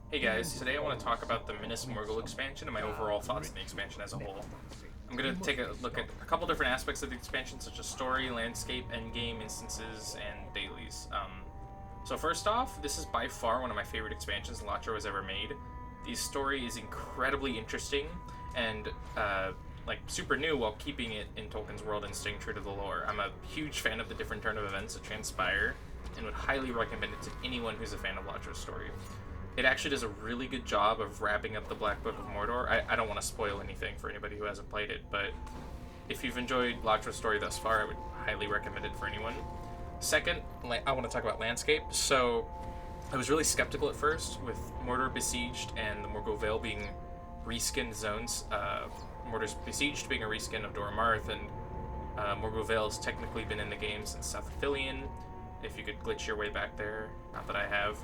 Hey guys, today I want to talk about the Minas Morgul expansion and my overall thoughts on the expansion as a whole. I'm going to take a look at a couple different aspects of the expansion, such as story, landscape, endgame, instances, and dailies. So first off, this is by far one of my favorite expansions LOTRO has ever made. The story is incredibly interesting and super new while keeping it in Tolkien's world and staying true to the lore. I'm a huge fan of the different turn of events that transpire and would highly recommend it to anyone who's a fan of LOTRO's story. It actually does a really good job of wrapping up the Black Book of Mordor. I don't want to spoil anything for anybody who hasn't played it, but if you've enjoyed LOTRO's story thus far, I would highly recommend it for anyone. Second, I want to talk about landscape. So I was really skeptical at first with Mordor Besieged and the Morgul Vale being reskinned zones. Mordor's Besieged being a reskin of Dora Marth, and Morgul Vale has technically been in the game since South Athelion, if you could glitch your way back there. Not that I have.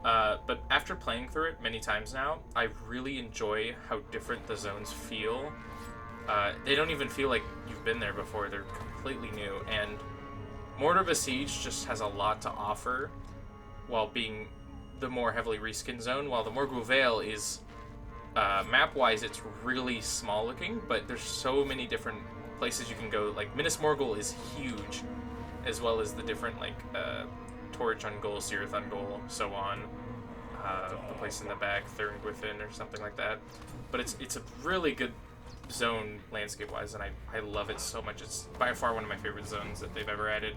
But after playing through it many times now, I really enjoy how different the zones feel. They don't even feel like you've been there before. They're completely new, and Mordor Besieged just has a lot to offer while being the more heavily reskinned zone, while the Morgul Vale is, map-wise, it's really small looking, but there's so many different places you can go. Like, Minas Morgul is huge, as well as the different, Torch on Goal, Cirith on Goal, so on. The place in the back, Thurngwithin or something like that. But it's a really good zone landscape-wise, and I love it so much. It's by far one of my favorite zones that they've ever added.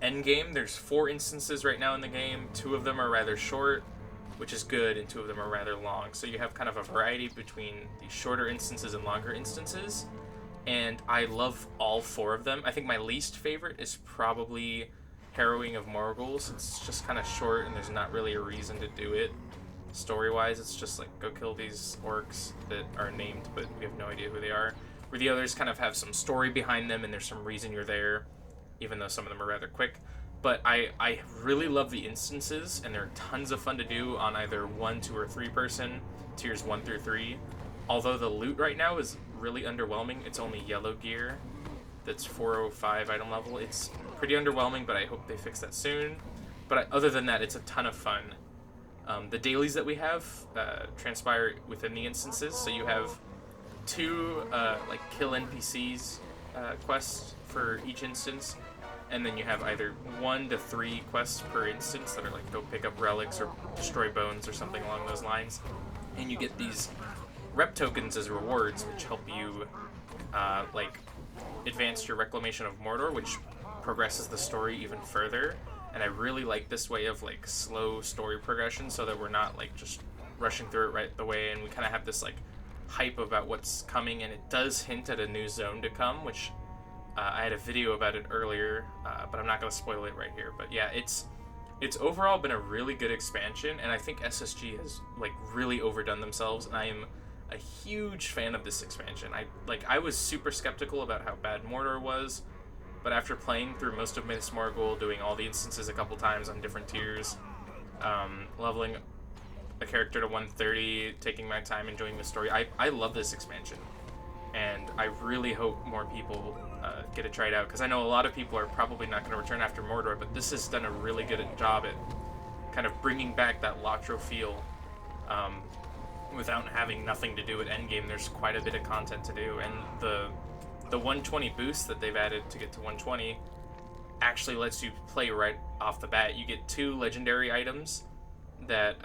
Endgame, there's 4 instances right now in the game. 2 of them are rather short, which is good, and 2 of them are rather long. So you have kind of a variety between the shorter instances and longer instances, and I love all 4 of them. I think my least favorite is probably Harrowing of Morgul. It's just kind of short and there's not really a reason to do it. Story-wise, it's just like, go kill these orcs that are named, but we have no idea who they are. Where the others kind of have some story behind them and there's some reason you're there, even though some of them are rather quick. But I really love the instances, and they're tons of fun to do on either 1, 2, or 3 person, tiers 1 through 3. Although the loot right now is really underwhelming. It's only yellow gear that's 405 item level. It's pretty underwhelming, but I hope they fix that soon. But other than that, it's a ton of fun. The dailies that we have transpire within the instances, so you have 2 kill NPCs quests for each instance, and then you have either 1 to 3 quests per instance that are like go pick up relics or destroy bones or something along those lines, and you get these rep tokens as rewards, which help you advance your Reclamation of Mordor, which progresses the story even further. And I really like this way of slow story progression, so that we're not just rushing through it right the way, and we kind of have this hype about what's coming, and it does hint at a new zone to come, which I had a video about it earlier, but I'm not going to spoil it right here. But yeah, it's overall been a really good expansion, and I think SSG has really overdone themselves, and I am a huge fan of this expansion. I was super skeptical about how bad Mordor was, but after playing through most of Minas Morgul, doing all the instances a couple times on different tiers, leveling a character to 130, taking my time enjoying the story, I love this expansion, and I really hope more people get to try it out, because I know a lot of people are probably not going to return after Mordor, but this has done a really good job at kind of bringing back that LOTRO feel. Without having nothing to do with endgame, there's quite a bit of content to do, and the 120 boost that they've added to get to 120 actually lets you play right off the bat. You get 2 legendary items that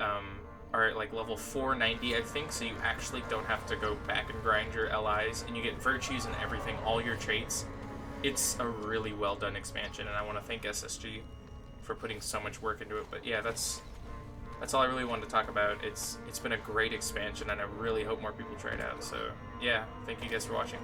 are at level 490, I think, so you actually don't have to go back and grind your LIs, and you get virtues and everything, all your traits. It's a really well done expansion, and I want to thank SSG for putting so much work into it. But yeah, that's all I really wanted to talk about. It's been a great expansion, and I really hope more people try it out. So yeah, thank you guys for watching.